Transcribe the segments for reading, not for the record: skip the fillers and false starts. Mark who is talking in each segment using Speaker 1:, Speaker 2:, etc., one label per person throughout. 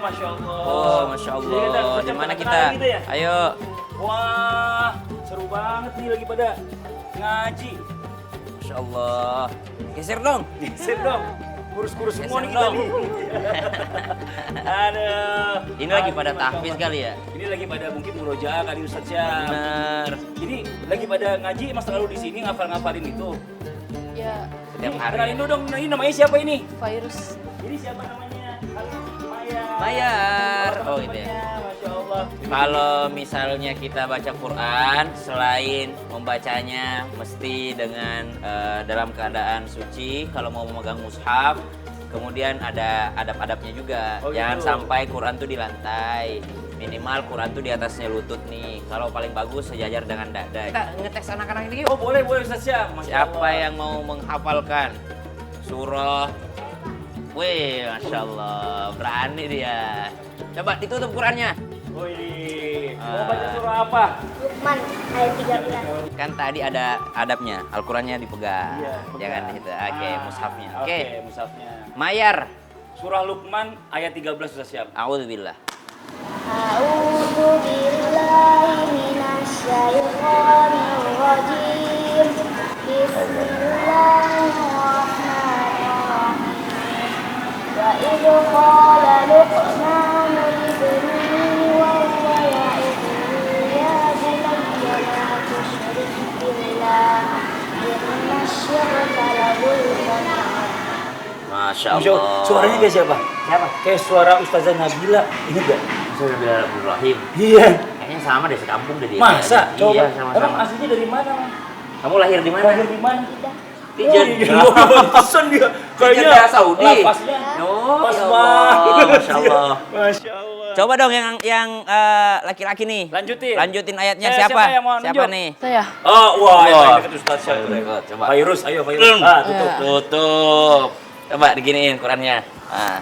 Speaker 1: Masya Allah.
Speaker 2: Oh, Masya Allah. Di mana kita?
Speaker 1: Gitu ya?
Speaker 2: Ayo.
Speaker 1: Wah, seru banget nih lagi pada ngaji.
Speaker 2: Masya Allah. Geser dong.
Speaker 1: Geser dong. Kurus-kurus semua
Speaker 2: Geser
Speaker 1: nih kita
Speaker 2: dong.
Speaker 1: nih. Aduh.
Speaker 2: Ini lagi pada
Speaker 1: Masya
Speaker 2: tahfiz
Speaker 1: Allah.
Speaker 2: kali ya?
Speaker 1: Ini lagi pada mungkin murojaah kali Ustaz ya.
Speaker 2: Bener.
Speaker 1: Ini lagi pada ngaji, Mas selalu di sini ngafal-ngafalin itu.
Speaker 3: Ya,
Speaker 2: Setiap hari.
Speaker 1: Kenalin dulu dong, ini namanya siapa ini?
Speaker 3: virus.
Speaker 1: Ini siapa namanya? Halo, Maya.
Speaker 2: Mayar. Oh, itu ya.
Speaker 1: Masya Allah.
Speaker 2: Kalau misalnya kita baca Quran, selain membacanya mesti dengan dalam keadaan suci, kalau mau memegang mushaf, kemudian ada adab-adabnya juga.
Speaker 1: Oh,
Speaker 2: Jangan
Speaker 1: gitu.
Speaker 2: sampai Quran tuh di lantai. Minimal Quran tuh di atasnya lutut nih. Kalau paling bagus sejajar dengan dada. Kita ngetes anak-anak ini
Speaker 1: Oh
Speaker 2: yuk.
Speaker 1: boleh Ustaz ya. Masya
Speaker 2: Siapa
Speaker 1: Allah.
Speaker 2: yang mau menghafalkan surah? Wih, Masya Allah, berani dia. Coba ditutup Qurannya.
Speaker 1: Wih, mau baca surah apa?
Speaker 4: Luqman ayat 13.
Speaker 2: Kan tadi ada adabnya, Al-Qurannya dipegang.
Speaker 1: Iya,
Speaker 2: Jangan
Speaker 1: pegang.
Speaker 2: gitu. Oke, mushafnya. Oke.
Speaker 1: Oke, mushafnya.
Speaker 2: Mayar.
Speaker 1: Surah Luqman ayat 13 sudah siap.
Speaker 2: A'udzubillah.
Speaker 4: A'udzu billahi minasy syaithanir rajim. Bismillahirrahmanirrahim. Wa idh qala Luqman libnihi wa huwa ya'idhu ya bunayya la tusyrik billah inna syirka la dzulmun 'adzim.
Speaker 2: Masya
Speaker 1: Masya Allah.
Speaker 2: Allah.
Speaker 1: Suaranya kayak siapa?
Speaker 2: Siapa?
Speaker 1: Kayak suara Ustazah Nabila. Ini enggak?
Speaker 2: Saya bilang Rahim.
Speaker 1: Iya.
Speaker 2: Kayaknya sama deh, sekampung deh dia.
Speaker 1: Masa?
Speaker 2: Iya,
Speaker 1: Coba. Emang
Speaker 2: sama-sama.
Speaker 1: aslinya dari mana, Mas?
Speaker 2: Kamu lahir di mana?
Speaker 1: Lahir di mana?
Speaker 2: Di
Speaker 1: Oh, iya, pantesan dia.
Speaker 2: Jeddah, Saudi.
Speaker 1: Lapasnya.
Speaker 2: Oh,
Speaker 1: Pas
Speaker 2: ya
Speaker 1: banget.
Speaker 2: Allah. Masya Allah.
Speaker 1: Masya Allah.
Speaker 2: Coba dong yang laki-laki nih.
Speaker 1: Lanjutin.
Speaker 2: Lanjutin ayatnya
Speaker 1: Eh,
Speaker 2: siapa?
Speaker 1: siapa yang mau
Speaker 2: Siapa
Speaker 1: nunjuk?
Speaker 2: nih?
Speaker 3: Saya.
Speaker 1: Oh, wah,
Speaker 2: Wah.
Speaker 1: yang dekat Ustaz Syah.
Speaker 2: Coba.
Speaker 1: Virus, ayo virus. Tutup.
Speaker 2: Tutup. Coba diginiin Qurannya. Nah.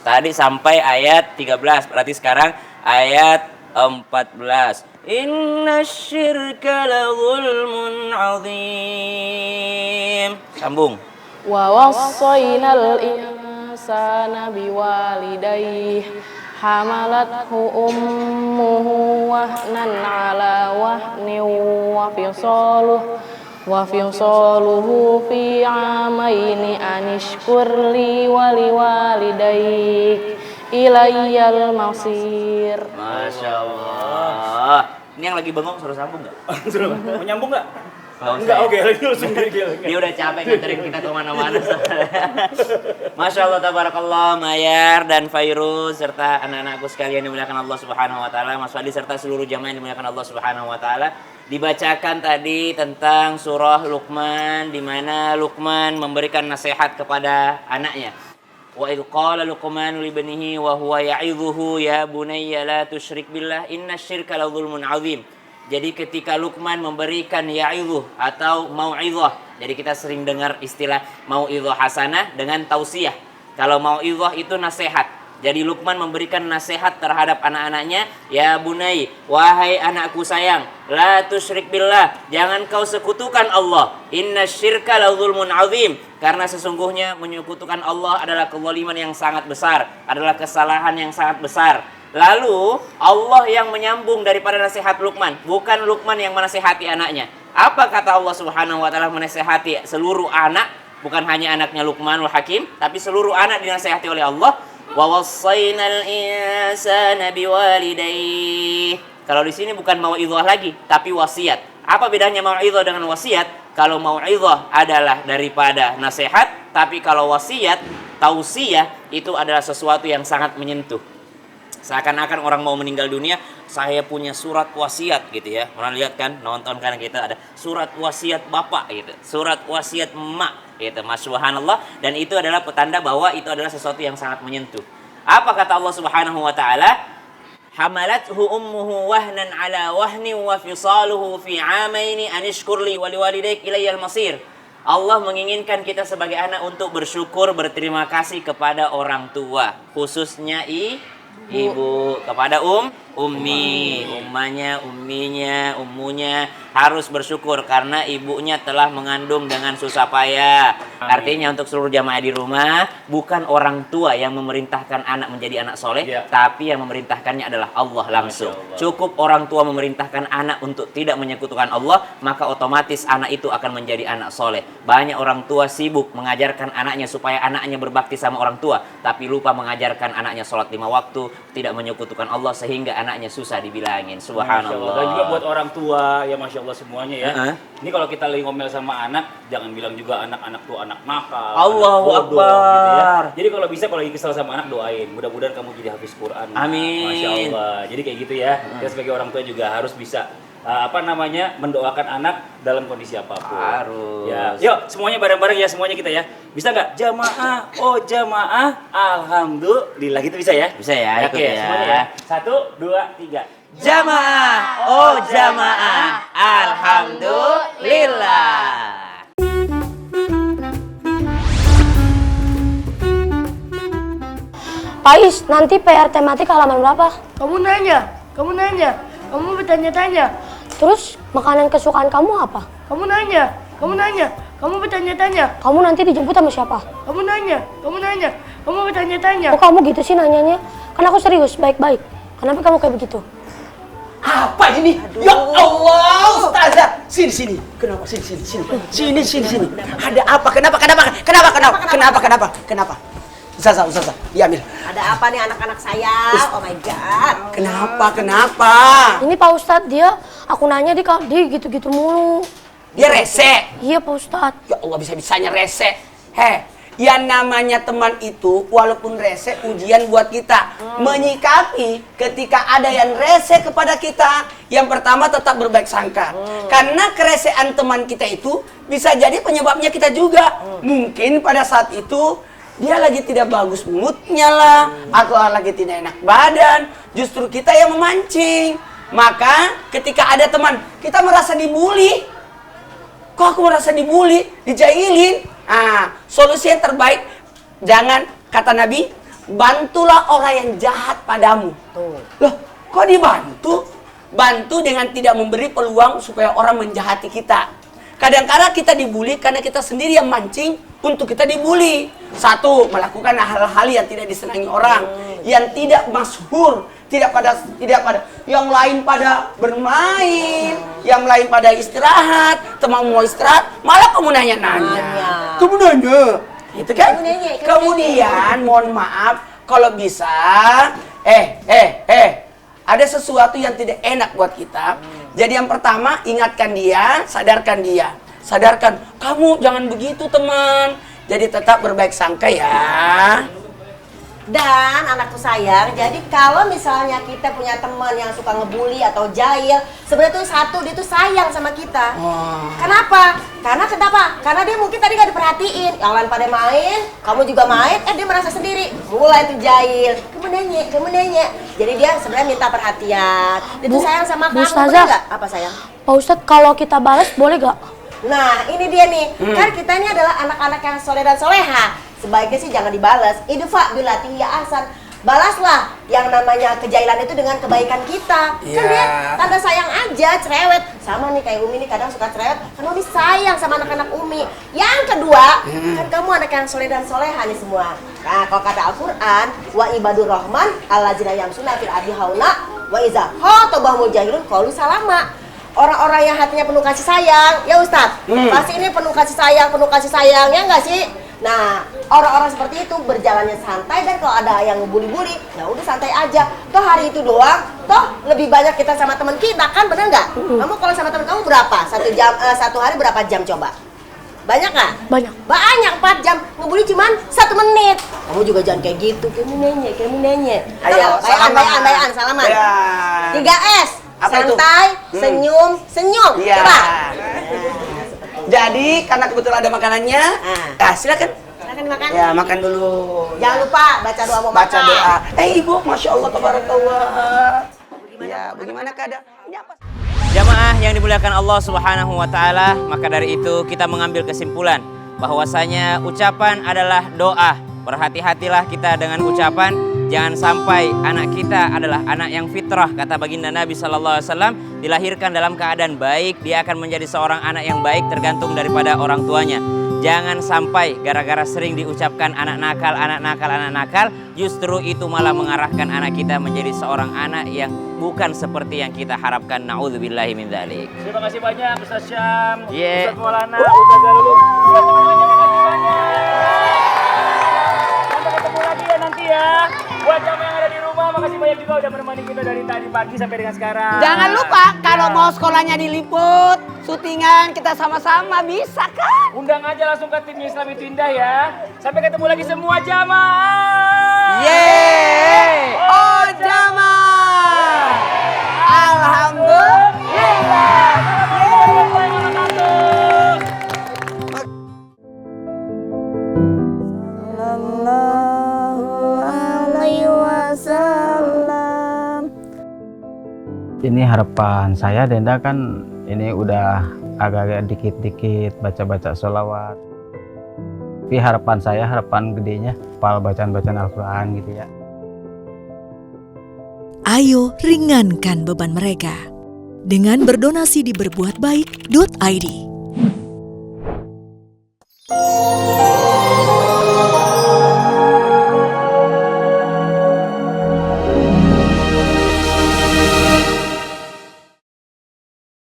Speaker 2: Tadi sampai ayat 13, berarti sekarang ayat 14. Inna syirka la zulmun azim. Sambung.
Speaker 3: Wa wassaynal insana biwalidayhi hamalathu ummuhu wahnan ala wahnin wa fisaluhu fi amaini anishkur li wa liwalidayk ilayyal masir.
Speaker 2: Masya Allah. Ini yang lagi bengong suruh sambung nggak?
Speaker 1: Mau nyambung nggak?
Speaker 2: Nggak usah
Speaker 1: Enggak,
Speaker 2: ya.
Speaker 1: oke, lagi langsung gila.
Speaker 2: Dia udah capek nganterin kita kemana-mana. Masya Allah, tabarakallah, Mayar dan Fairuz serta anak-anakku sekalian yang dimuliakan Allah Subhanahu Wa Taala, Mas Fadli serta seluruh jamaah yang dimuliakan Allah Subhanahu Wa Taala. Dibacakan tadi tentang surah Luqman, di mana Luqman memberikan nasihat kepada anaknya. Wa idh qala Luqmanu li banihi wa huwa ya'idhuhu ya bunayya la tusyrik billah innasyirka la dzulmun 'adzim. Jadi ketika Luqman memberikan ya'idhuh atau mau'idhah. Jadi kita sering dengar istilah mau'idhah hasanah dengan tausiyah. Kalau mau'idhah itu nasihat. Jadi Luqman memberikan nasihat terhadap anak-anaknya, ya bunai, wahai anakku sayang, la tusyrik billah, jangan kau sekutukan Allah. Innasyirka la dzulmun 'adzim. Karena sesungguhnya menyekutukan Allah adalah kezaliman yang sangat besar, adalah kesalahan yang sangat besar. Lalu Allah yang menyambung daripada nasihat Luqman, bukan Luqman yang menasihati anaknya. Apa kata Allah Subhanahu wa taala menasihati seluruh anak, bukan hanya anaknya Luqmanul Hakim, tapi seluruh anak dinasihati oleh Allah. Wa wassaynal insana biwalidayhi. Kalau di sini bukan mau'izah lagi, tapi wasiat. Apa bedanya mau'izah dengan wasiat? Kalau mau'izah adalah daripada nasihat, tapi kalau wasiat, tausiyah itu adalah sesuatu yang sangat menyentuh. Seakan-akan orang mau meninggal dunia, saya punya surat wasiat gitu ya. Pernah lihat kan, nonton kan kita ada surat wasiat bapak gitu, surat wasiat emak gitu. Subhanallah, dan itu adalah petanda bahwa itu adalah sesuatu yang sangat menyentuh. Apa kata Allah Subhanahu wa taala? Hamalathu ummuhu wahnan ala wahni wa fisaluhu fi amaini anishkur li wa liwalidayk ilayyal masir. Allah menginginkan kita sebagai anak untuk bersyukur, berterima kasih kepada orang tua, khususnya ibu, kepada ummanya, umminya, ummunya harus bersyukur karena ibunya telah mengandung dengan susah payah.
Speaker 1: Amin.
Speaker 2: Artinya untuk seluruh jamaah di rumah, bukan orang tua yang memerintahkan anak menjadi anak soleh,
Speaker 1: Ya.
Speaker 2: tapi yang memerintahkannya adalah Allah langsung.
Speaker 1: Masya Allah.
Speaker 2: Cukup orang tua memerintahkan anak untuk tidak menyekutukan Allah, maka otomatis anak itu akan menjadi anak soleh. Banyak orang tua sibuk mengajarkan anaknya supaya anaknya berbakti sama orang tua, tapi lupa mengajarkan anaknya sholat 5 waktu, tidak menyekutukan Allah, sehingga anaknya susah dibilangin.
Speaker 1: Masya Allah.
Speaker 2: Subhanallah.
Speaker 1: Dan juga buat orang tua, ya Masya Allah semuanya ya.
Speaker 2: Heeh.
Speaker 1: Ini kalau kita lagi ngomel sama anak, jangan bilang juga anak-anak tuh anak nakal,
Speaker 2: Allahu
Speaker 1: anak bodoh,
Speaker 2: Akbar.
Speaker 1: gitu ya. Jadi kalau bisa, kalau lagi kesel sama anak, doain. Mudah-mudahan kamu jadi hafiz Quran.
Speaker 2: Amin.
Speaker 1: Masya Allah. Jadi kayak gitu ya. Kita sebagai orang tua juga harus bisa mendoakan anak dalam kondisi apapun.
Speaker 2: Harus.
Speaker 1: Ya. Yuk, semuanya bareng-bareng ya, semuanya kita ya. Bisa nggak? Jamaah, oh jamaah, alhamdulillah, gitu bisa ya?
Speaker 2: Bisa ya, ikut
Speaker 1: Oke,
Speaker 2: ya.
Speaker 1: semuanya ya. 1, 2, 3.
Speaker 2: Jamaah, oh jamaah, alhamdulillah.
Speaker 5: Pais, nanti PR tematik halaman berapa?
Speaker 6: Kamu nanya, kamu bertanya-tanya,
Speaker 5: Terus makanan kesukaan kamu apa?
Speaker 6: kamu nanya, kamu bertanya-tanya,
Speaker 5: Kamu nanti dijemput sama siapa?
Speaker 6: kamu nanya, kamu bertanya-tanya.
Speaker 5: Kok kamu gitu sih nanyanya? Kan aku serius, baik-baik. Kenapa kamu kayak begitu?
Speaker 7: Apa ini? Ya Allah, Ustazah. Sini. Kenapa? Sini. Ada apa? Kenapa? Ustazah, diambil.
Speaker 8: Ada apa nih anak-anak saya? Oh my god.
Speaker 7: Kenapa?
Speaker 5: Ini Pak Ustadz, aku nanya dia gitu-gitu mulu.
Speaker 7: Dia rese.
Speaker 5: Iya Pak Ustadz.
Speaker 7: Ya Allah, bisa-bisanya rese. Yang namanya teman itu walaupun rese ujian buat kita. Menyikapi ketika ada yang rese kepada kita, yang pertama tetap berbaik sangka. Karena keresehan teman kita itu bisa jadi penyebabnya kita juga. Mungkin pada saat itu dia lagi tidak bagus moodnya lah, atau lagi tidak enak badan, justru kita yang memancing. Maka ketika ada teman, kita merasa dibully. Kok aku merasa dibully, dijailin? Solusi yang terbaik, jangan, kata Nabi, bantulah orang yang jahat padamu. Loh, kok dibantu? Bantu dengan tidak memberi peluang supaya orang menjahati kita. Kadang-kadang kita dibully karena kita sendiri yang mancing untuk kita dibully. Satu, melakukan hal-hal yang tidak disenangi orang, yang tidak masyhur, tidak pada yang lain pada bermain, yang lain pada istirahat, teman mau istirahat, malah kamu nanya-nanya. Kamu nanya. Itu kan? Kemudian mohon maaf kalau bisa ada sesuatu yang tidak enak buat kita. Jadi yang pertama, ingatkan dia, sadarkan, kamu jangan begitu teman. Jadi tetap berbaik sangka ya.
Speaker 8: Dan anakku sayang, jadi kalau misalnya kita punya teman yang suka ngebully atau jahil, sebenarnya tuh satu, dia tuh sayang sama kita. Kenapa? Karena dia mungkin tadi gak diperhatiin. Yang lain pada main, kamu juga main, dia merasa sendiri. Mulai tuh jahil, kamu nanya. Jadi dia sebenarnya minta perhatian. Dia tuh sayang sama kamu,
Speaker 5: Ustazah.
Speaker 8: bener nggak? Apa sayang?
Speaker 5: Pak Ustadz, kalau kita balas boleh gak?
Speaker 8: Nah, ini dia nih. Kan kita ini adalah anak-anak yang soleh dan soleha. Sebaiknya sih jangan dibalas. Idfa billati hiya ahsan. Balaslah yang namanya kejailan itu dengan kebaikan kita. Kan dia tanda sayang aja, cerewet. Sama nih kayak Umi nih kadang suka cerewet. Karena Umi sayang sama anak-anak Umi. Yang kedua, kan kamu anak yang soleh dan soleha nih semua. Nah, kalau kata Al-Quran, wa ibadur rahman allazina yamshuna fil ardi hauna wa iza khatabahumul jahilun qalu salama. Orang-orang yang hatinya penuh kasih sayang, ya Ustadz, pasti ini penuh kasih sayang, ya enggak sih? Nah, orang-orang seperti itu berjalannya santai, dan kalau ada yang ngebully-bully, ya udah santai aja. Toh hari itu doang, toh lebih banyak kita sama teman kita, kan bener nggak? Kamu kalau sama teman kamu berapa? Satu hari berapa jam coba? Banyak nggak?
Speaker 5: Banyak.
Speaker 8: Banyak, 4 jam. Ngebully cuman 1 menit. Kamu juga jangan kayak gitu, kamu nanya.
Speaker 7: Ayo,
Speaker 8: Bayan, salaman.
Speaker 7: Ya.
Speaker 8: 3S.
Speaker 7: Apa itu?
Speaker 8: Santai, senyum.
Speaker 7: Iya.
Speaker 8: Coba.
Speaker 7: Jadi karena kebetulan ada makanannya, silakan.
Speaker 8: Silakan makan.
Speaker 7: Ya, makan dulu.
Speaker 8: Jangan lupa baca doa mau
Speaker 7: Baca
Speaker 8: makan.
Speaker 7: doa. Ibu, masya Allah, tabarakallah. Ya, bagaimana keadaan? Ini apa?
Speaker 2: Jamaah yang dimuliakan Allah Subhanahu wa taala, maka dari itu kita mengambil kesimpulan bahwasanya ucapan adalah doa. Berhati-hatilah kita dengan ucapan Jangan sampai anak kita adalah anak yang fitrah, kata baginda Nabi SAW, dilahirkan dalam keadaan baik, dia akan menjadi seorang anak yang baik tergantung daripada orang tuanya. Jangan sampai gara-gara sering diucapkan anak nakal, anak nakal, anak nakal, justru itu malah mengarahkan anak kita menjadi seorang anak yang bukan seperti yang kita harapkan. Na'udzubillahi min dzalik.
Speaker 1: Terima kasih banyak Ustaz Syam,
Speaker 2: Yeah.
Speaker 1: Ustaz Maulana, Ustaz Zalul. Terima kasih banyak. Sampai ketemu lagi ya nanti ya. Buat kamu yang ada di rumah, makasih banyak juga udah menemani kita dari tadi pagi sampai dengan sekarang.
Speaker 7: Jangan lupa kalau mau sekolahnya diliput, syutingan kita sama-sama bisa kan?
Speaker 1: Undang aja langsung ke timnya Islam itu Indah ya. Sampai ketemu lagi semua jamaah.
Speaker 7: Yeay! Oh jamaah! Alhamdulillah!
Speaker 9: Ini harapan saya, Denda kan ini udah agak-agak dikit-dikit baca-baca sholawat. Tapi harapan saya, harapan gedenya, hafal bacaan-bacaan Al-Quran gitu ya.
Speaker 10: Ayo ringankan beban mereka dengan berdonasi di berbuatbaik.id.